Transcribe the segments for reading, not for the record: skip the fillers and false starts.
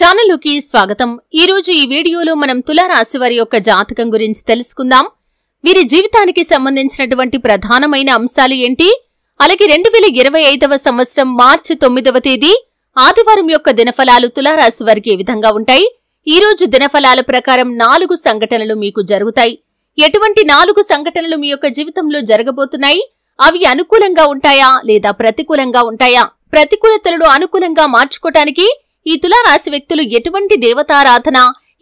ఛానల్లోకి స్వాగతం। ఈ రోజు ఈ వీడియోలో మనం తులా రాశి వారి యొక్క జాతకం గురించి తెలుసుకుందాం। వీరి జీవితానికి సంబంధించినటువంటి ప్రధానమైన అంశాలు ఏంటి? అలాగే 2025వ సంవత్సరం మార్చి 9వ తేదీ ఆదివారం యొక్క దినఫలాలు తులా రాశి వారికి ఏ విధంగా ఉంటాయి? ఈ రోజు దినఫలాల ప్రకారం 4 సంఘటనలు మీకు జరుగుతాయి। ఎటువంటి 4 సంఘటనలు మీ యొక్క జీవితంలో జరగబోతున్నాయి? అవి అనుకూలంగా ఉంటాయా లేదా ప్రతికూలంగా ఉంటాయా? ప్రతికూలతలను అనుకూలంగా మార్చుకోవడానికి ఈ తులా రాశి వ్యక్తులు ఎటువంటి దేవతారాధన,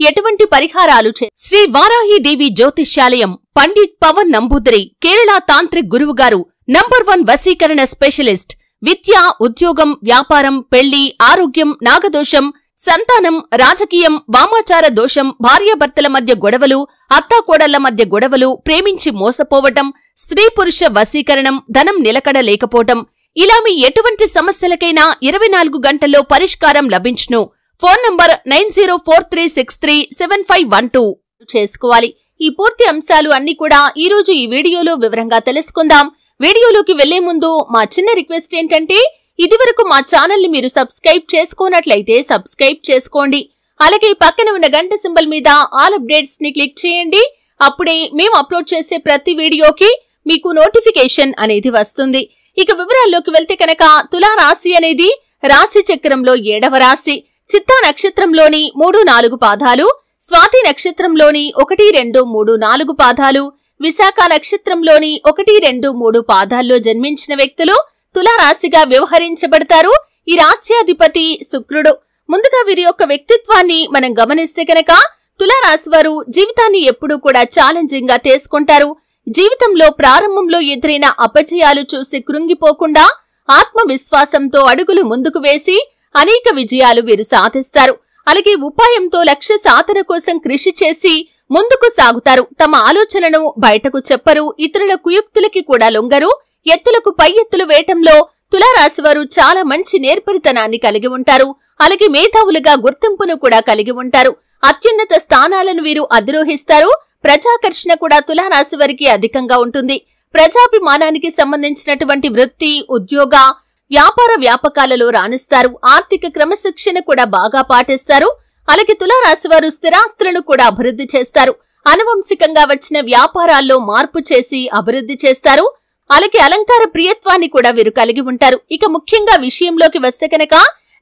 ఎటువంటి పరిహారాలు శ్రీ వారాహి దేవి జ్యోతిష్యాలయం, పండిత్ పవన్ నంబూదరి, కేరళ తాంత్రిక్ గురువు గారు, నంబర్ 1 వశీకరణ స్పెషలిస్ట్, విద్య, ఉద్యోగం, వ్యాపారం, పెళ్లి, ఆరోగ్యం, నాగదోషం, సంతానం, రాజకీయం, వామాచార దోషం, భార్యాభర్తల మధ్య గొడవలు, అత్తాకోడళ్ల మధ్య గొడవలు, ప్రేమించి మోసపోవటం, స్త్రీ పురుష వశీకరణం, ధనం నిలకడ లేకపోవటం, ఇలా మీ ఎటువంటి సమస్యలకైనా 24 గంటల్లో పరిష్కారం లభించును। ఫోన్ నంబర్ 9043637512 చేసుకోవాలి। ఈ పూర్తి అంశాలు అన్ని కూడా ఈ రోజు ఈ వీడియోలో వివరంగా తెలుసుకుందాం। వీడియోలోకి వెళ్లే ముందు మా చిన్న రిక్వెస్ట్ ఏంటంటే, ఇదివరకు మా ఛానల్ ని మీరు సబ్స్క్రైబ్ చేసుకోనట్లయితే సబ్స్క్రైబ్ చేసుకోండి। అలాగే పక్కన ఉన్న గంట సింబల్ మీద ఆల్ అప్డేట్స్ ని క్లిక్ చేయండి। అప్పుడే మేము అప్లోడ్ చేసే ప్రతి వీడియోకి మీకు నోటిఫికేషన్ అనేది వస్తుంది। ఇక వివరాల్లోకి వెళ్తే కనుక తులా రాశి అనేది రాశి చక్రంలో 7వ రాశి। చిత్తా నక్షత్రంలోని 3-4 పాదాలు, స్వాతి నక్షత్రంలోని 1-2-3-4 పాదాలు, విశాఖ నక్షత్రంలోని 1-2-3 పాదాల్లో జన్మించిన వ్యక్తులు తులా రాశిగా వ్యవహరించబడతారు। ఈ రాశ్యాధిపతి శుక్రుడు। ముందుగా వీరి యొక్క వ్యక్తిత్వాన్ని మనం గమనిస్తే కనుక తులా రాశి వారు జీవితాన్ని ఎప్పుడూ కూడా ఛాలెంజింగ్ గా తీసుకుంటారు। జీవితంలో ప్రారంభంలో ఎదురైన అపజయాలు చూసి కృంగిపోకుండా ఆత్మవిశ్వాసంతో అడుగులు ముందుకు వేసి అనేక విజయాలు వీరు సాధిస్తారు। అలాగే ఉపాయంతో లక్ష్య సాధన కోసం కృషి చేసి ముందుకు సాగుతారు। తమ ఆలోచనను బయటకు చెప్పరు, ఇతరుల కుయుక్తులకి కూడా లొంగరు। ఎత్తులకు పై ఎత్తులు వేయటంలో తులా రాశి వారు చాలా మంచి నేర్పరితనాన్ని కలిగి ఉంటారు। అలాగే మేధావులుగా గుర్తింపును కూడా కలిగి ఉంటారు। అత్యున్నత స్థానాలను వీరు అధిరోహిస్తారు। ప్రజాకర్షణ కూడా తులా రాశి వారికి అధికంగా ఉంటుంది। ప్రజాభిమానానికి సంబంధించినటువంటి వృత్తి, ఉద్యోగ, వ్యాపార వ్యాపకాలలో రాణిస్తారు। ఆర్థిక క్రమశిక్షణ కూడా బాగా పాటిస్తారు। అలాగే తులా రాశి వారు స్థిరాస్తులను కూడా అభివృద్ధి చేస్తారు। అనువంశికంగా వచ్చిన వ్యాపారాల్లో మార్పు చేసి అభివృద్ధి చేస్తారు। అలాగే అలంకార ప్రియత్వాన్ని కూడా వీరు కలిగి ఉంటారు। ఇక ముఖ్యంగా విషయంలోకి వస్తే కనుక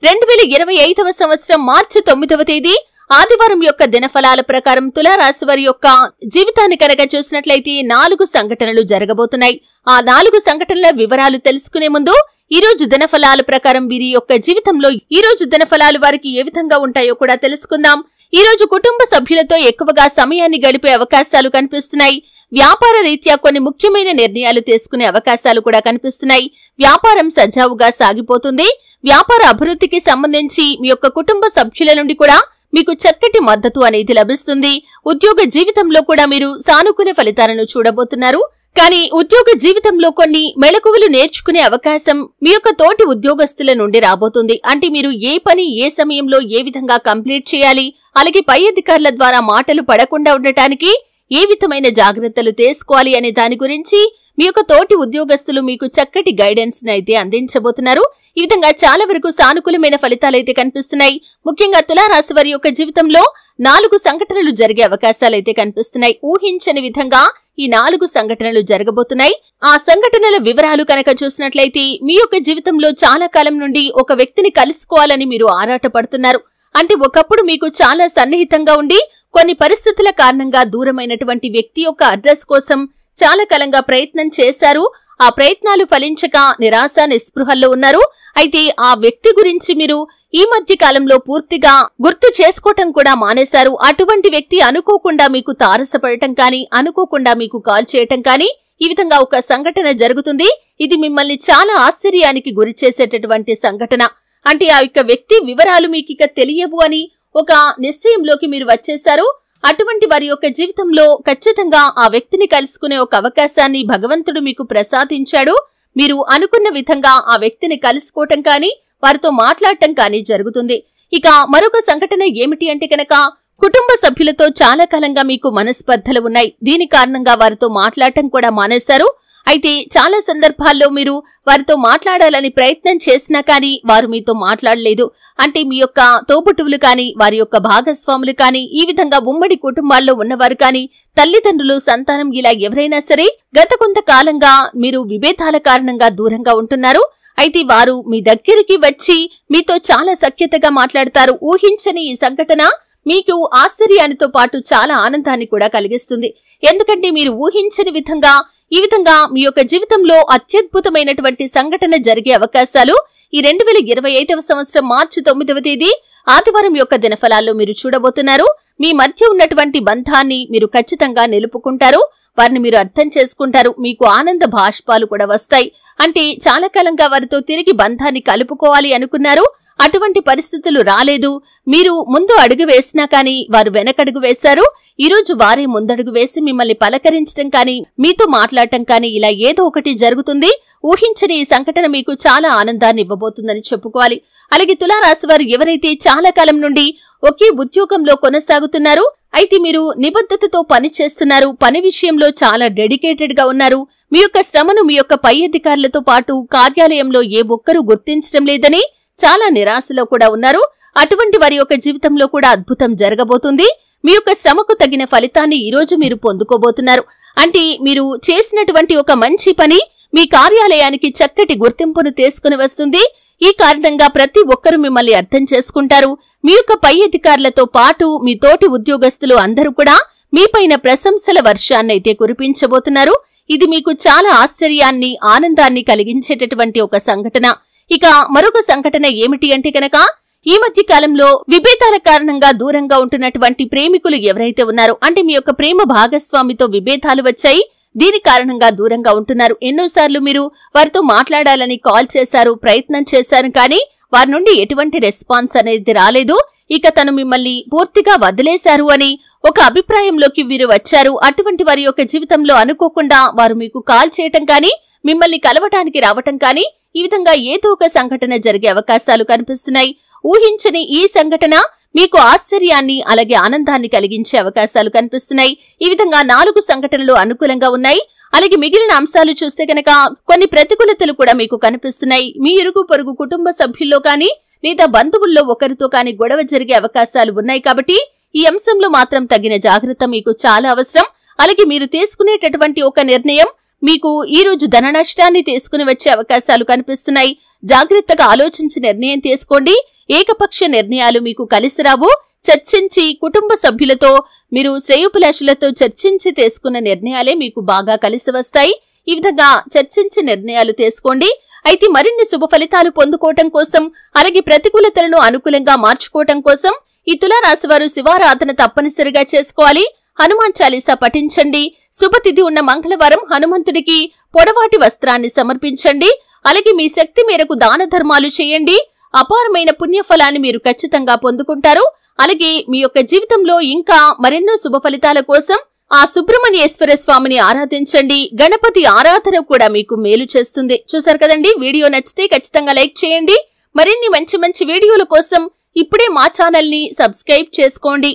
2025వ సంవత్సరం మార్చి 9వ తేదీ ఆదివారం యొక్క దినఫలాల ప్రకారం తులా రాశి వారి యొక్క జీవితాన్ని కనుక చూసినట్లయితే 4 సంఘటనలు జరగబోతున్నాయి। ఆ 4 సంఘటనల వివరాలు తెలుసుకునే ముందు ఈ రోజు దినఫలాల ప్రకారం వీరి యొక్క జీవితంలో ఈ రోజు దినఫలాలు వారికి ఏ విధంగా ఉంటాయో కూడా తెలుసుకుందాం। ఈ రోజు కుటుంబ సభ్యులతో ఎక్కువగా సమయాన్ని గడిపే అవకాశాలు కనిపిస్తున్నాయి। వ్యాపార రీత్యా కొన్ని ముఖ్యమైన నిర్ణయాలు తీసుకునే అవకాశాలు కూడా కనిపిస్తున్నాయి। వ్యాపారం సజావుగా సాగిపోతుంది। వ్యాపార అభివృద్ధికి సంబంధించి మీ యొక్క కుటుంబ సభ్యుల నుండి కూడా మీకు చక్కటి మద్దతు అనేది లభిస్తుంది। ఉద్యోగ జీవితంలో కూడా మీరు సానుకూల ఫలితాలను చూడబోతున్నారు। కానీ ఉద్యోగ జీవితంలో కొన్ని మెలకువలు నేర్చుకునే అవకాశం మీ యొక్క తోటి ఉద్యోగస్తుల నుండి రాబోతుంది। అంటే మీరు ఏ పని ఏ సమయంలో ఏ విధంగా కంప్లీట్ చేయాలి, అలాగే పై అధికారుల ద్వారా మాటలు పడకుండా ఉండటానికి ఏ విధమైన జాగ్రత్తలు తీసుకోవాలి అనే దాని గురించి మీ యొక్క తోటి ఉద్యోగస్తులు మీకు చక్కటి గైడెన్స్ అయితే అందించబోతున్నారు। ఈ విధంగా చాలా వరకు సానుకూలమైన ఫలితాలైతే కనిపిస్తున్నాయి। ముఖ్యంగా తులా రాశి వారి యొక్క జీవితంలో 4 సంఘటనలు జరిగే అవకాశాలైతే కనిపిస్తున్నాయి। ఊహించని విధంగా ఈ 4 సంఘటనలు జరగబోతున్నాయి। ఆ సంఘటనల వివరాలు కనుక చూసినట్లయితే మీ యొక్క జీవితంలో చాలా కాలం నుండి ఒక వ్యక్తిని కలుసుకోవాలని మీరు ఆరాటపడుతున్నారు। అంటే ఒకప్పుడు మీకు చాలా సన్నిహితంగా ఉండి కొన్ని పరిస్థితుల కారణంగా దూరమైనటువంటి వ్యక్తి యొక్క అడ్రస్ కోసం చాలా కాలంగా ప్రయత్నం చేశారు। ఆ ప్రయత్నాలు ఫలించక నిరాశ నిస్పృహల్లో ఉన్నారు। అయితే ఆ వ్యక్తి గురించి మీరు ఈ మధ్య కాలంలో పూర్తిగా గుర్తు చేసుకోవటం కూడా మానేశారు। అటువంటి వ్యక్తి అనుకోకుండా మీకు తారసపడటం కానీ, అనుకోకుండా మీకు కాల్ చేయటం కానీ, ఈ విధంగా ఒక సంఘటన జరుగుతుంది। ఇది మిమ్మల్ని చాలా ఆశ్చర్యానికి గురి చేసేటటువంటి సంఘటన। అంటే ఆ యొక్క వ్యక్తి వివరాలు మీకు ఇక తెలియవు అని ఒక నిశ్చయంలోకి మీరు వచ్చేశారు। అటువంటి వారి యొక్క జీవితంలో ఖచ్చితంగా ఆ వ్యక్తిని కలుసుకునే ఒక అవకాశాన్ని భగవంతుడు మీకు ప్రసాదించాడు। మీరు అనుకున్న విధంగా ఆ వ్యక్తిని కలుసుకోవటం కానీ, వారితో మాట్లాడటం కానీ జరుగుతుంది। ఇక మరొక సంఘటన ఏమిటి అంటే కనుక కుటుంబ సభ్యులతో చాలా కాలంగా మీకు మనస్పర్ధలు ఉన్నాయి। దీని కారణంగా వారితో మాట్లాడటం కూడా మానేశారు। అయితే చాలా సందర్భాల్లో మీరు వారితో మాట్లాడాలని ప్రయత్నం చేసినా కానీ వారు మీతో మాట్లాడలేదు. అంటే మీ యొక్క తోబుట్టువులు కానీ, వారి యొక్క భాగస్వాములు కానీ, ఈ విధంగా ఉమ్మడి కుటుంబాల్లో ఉన్నవారు కానీ, తల్లిదండ్రులు, సంతానం ఇలా ఎవరైనా సరే గత కొంతకాలంగా మీరు విభేదాల కారణంగా దూరంగా ఉంటున్నారు. అయితే వారు మీ దగ్గరికి వచ్చి మీతో చాలా సఖ్యతగా మాట్లాడతారు. ఊహించని ఈ సంఘటన మీకు ఆశ్చర్యానితో పాటు చాలా ఆనందాన్ని కూడా కలిగిస్తుంది. ఎందుకంటే మీరు ఊహించని విధంగా ఈ విధంగా మీ యొక్క జీవితంలో అత్యద్భుతమైనటువంటి సంఘటన జరిగే అవకాశాలు ఈ 2025వ సంవత్సరం మార్చి 9వ తేదీ ఆదివారం యొక్క దినఫలాల్లో మీరు చూడబోతున్నారు. మీ మధ్య ఉన్నటువంటి బంధాన్ని మీరు ఖచ్చితంగా నిలుపుకుంటారు. వారిని మీరు అర్థం చేసుకుంటారు. మీకు ఆనంద భాష్పాలు కూడా వస్తాయి. అంటే చాలా కాలంగా వారితో తిరిగి బంధాన్ని కలుపుకోవాలి అనుకున్నారు. అటువంటి పరిస్థితులు రాలేదు. మీరు ముందు అడుగు వేసినా కానీ వారు వెనకడుగు వేశారు. ఈ రోజు వారే ముందడుగు వేసి మిమ్మల్ని పలకరించడం కానీ, మీతో మాట్లాడటం కానీ ఇలా ఏదో ఒకటి జరుగుతుంది. ఊహించని ఈ సంఘటన మీకు చాలా ఆనందాన్ని ఇవ్వబోతుందని చెప్పుకోవాలి. అలాగే తులారాశి వారు ఎవరైతే చాలా కాలం నుండి ఒకే ఉద్యోగంలో కొనసాగుతున్నారు, అయితే మీరు నిబద్ధతతో పని చేస్తున్నారు, పని విషయంలో చాలా డెడికేటెడ్ గా ఉన్నారు. మీ యొక్క శ్రమను మీ యొక్క పై అధికారులతో పాటు కార్యాలయంలో ఏ ఒక్కరూ గుర్తించడం లేదని చాలా నిరాశలో కూడా ఉన్నారు. అటువంటి వారి యొక్క జీవితంలో కూడా అద్భుతం జరగబోతుంది. మీ యొక్క శ్రమకు తగిన ఫలితాన్ని ఈ రోజు మీరు పొందుకోబోతున్నారు. అంటే మీరు చేసినటువంటి ఒక మంచి పని మీ కార్యాలయానికి చక్కటి గుర్తింపును తీసుకుని వస్తుంది. ఈ కారణంగా ప్రతి ఒక్కరూ మిమ్మల్ని అర్థం చేసుకుంటారు. మీ యొక్క పై అధికారులతో పాటు మీ తోటి ఉద్యోగస్తులు అందరూ కూడా మీపైన ప్రశంసల వర్షాన్నైతే కురిపించబోతున్నారు. ఇది మీకు చాలా ఆశ్చర్యాన్ని, ఆనందాన్ని కలిగించేటటువంటి ఒక సంఘటన. ఇక మరొక సంఘటన ఏమిటి అంటే కనుక, ఈ మధ్య కాలంలో విభేదాల కారణంగా దూరంగా ఉంటున్నటువంటి ప్రేమికులు ఎవరైతే ఉన్నారో, అంటే మీ యొక్క ప్రేమ భాగస్వామితో విభేదాలు వచ్చాయి, దీని కారణంగా దూరంగా ఉంటున్నారు. ఎన్నోసార్లు మీరు వారితో మాట్లాడాలని కాల్ చేశారు, ప్రయత్నం చేశారు, కానీ వారి నుండి ఎటువంటి రెస్పాన్స్ అనేది రాలేదు. ఇక తను మిమ్మల్ని పూర్తిగా వదిలేశారు అని ఒక అభిప్రాయంలోకి వీరు వచ్చారు. అటువంటి వారి యొక్క జీవితంలో అనుకోకుండా వారు మీకు కాల్ చేయటం కానీ, మిమ్మల్ని కలవటానికి రావటం కానీ, ఈ విధంగా ఏదో ఒక సంఘటన జరిగే అవకాశాలు కనిపిస్తున్నాయి. ఊహించని ఈ సంఘటన మీకు ఆశ్చర్యాన్ని అలాగే ఆనందాన్ని కలిగించే అవకాశాలు కనిపిస్తున్నాయి. ఈ విధంగా 4 సంఘటనలు అనుకూలంగా ఉన్నాయి. అలాగే మిగిలిన అంశాలు చూస్తే కనుక కొన్ని ప్రతికూలతలు కూడా మీకు కనిపిస్తున్నాయి. మీ ఇరుగు పొరుగు కుటుంబ సభ్యుల్లో కానీ లేదా బంధువుల్లో ఒకరితో కానీ గొడవ జరిగే అవకాశాలు ఉన్నాయి. కాబట్టి ఈ అంశంలో మాత్రం తగిన జాగ్రత్త మీకు చాలా అవసరం. అలాగే మీరు తీసుకునేటటువంటి ఒక నిర్ణయం మీకు ఈ రోజు ధన నష్టాన్ని తీసుకుని వచ్చే అవకాశాలు కనిపిస్తున్నాయి. జాగ్రత్తగా ఆలోచించి నిర్ణయం తీసుకోండి. ఏకపక్ష నిర్ణయాలు మీకు కలిసి రావు. చర్చించి కుటుంబ సభ్యులతో మీరు శ్రేయోభిలాషులతో చర్చించి తీసుకున్న నిర్ణయాలే మీకు బాగా కలిసి వస్తాయి. ఈ విధంగా చర్చించి నిర్ణయాలు తీసుకోండి. అయితే మరిన్ని శుభ ఫలితాలు పొందుకోవటం కోసం, అలాగే ప్రతికూలతలను అనుకూలంగా మార్చుకోవటం కోసం ఈ తులారాశి వారు శివారాధన తప్పనిసరిగా చేసుకోవాలి. హనుమాన్ చాలీసా పఠించండి. శుభతిథి ఉన్న మంగళవారం హనుమంతుడికి పొడవాటి వస్త్రాన్ని సమర్పించండి. అలాగే మీ శక్తి మేరకు దాన ధర్మాలు చేయండి. అపారమైన పుణ్యఫలాన్ని మీరు ఖచ్చితంగా పొందుకుంటారు. అలాగే మీ యొక్క జీవితంలో ఇంకా మరెన్నో శుభ ఫలితాల కోసం ఆ సుబ్రహ్మణ్యేశ్వర స్వామిని ఆరాధించండి. గణపతి ఆరాధన కూడా మీకు మేలు చేస్తుంది. చూసారు కదండి, వీడియో నచ్చితే ఖచ్చితంగా లైక్ చేయండి. మరిన్ని మంచి మంచి వీడియోల కోసం ఇప్పుడే మా ఛానల్ ని సబ్స్క్రైబ్ చేసుకోండి.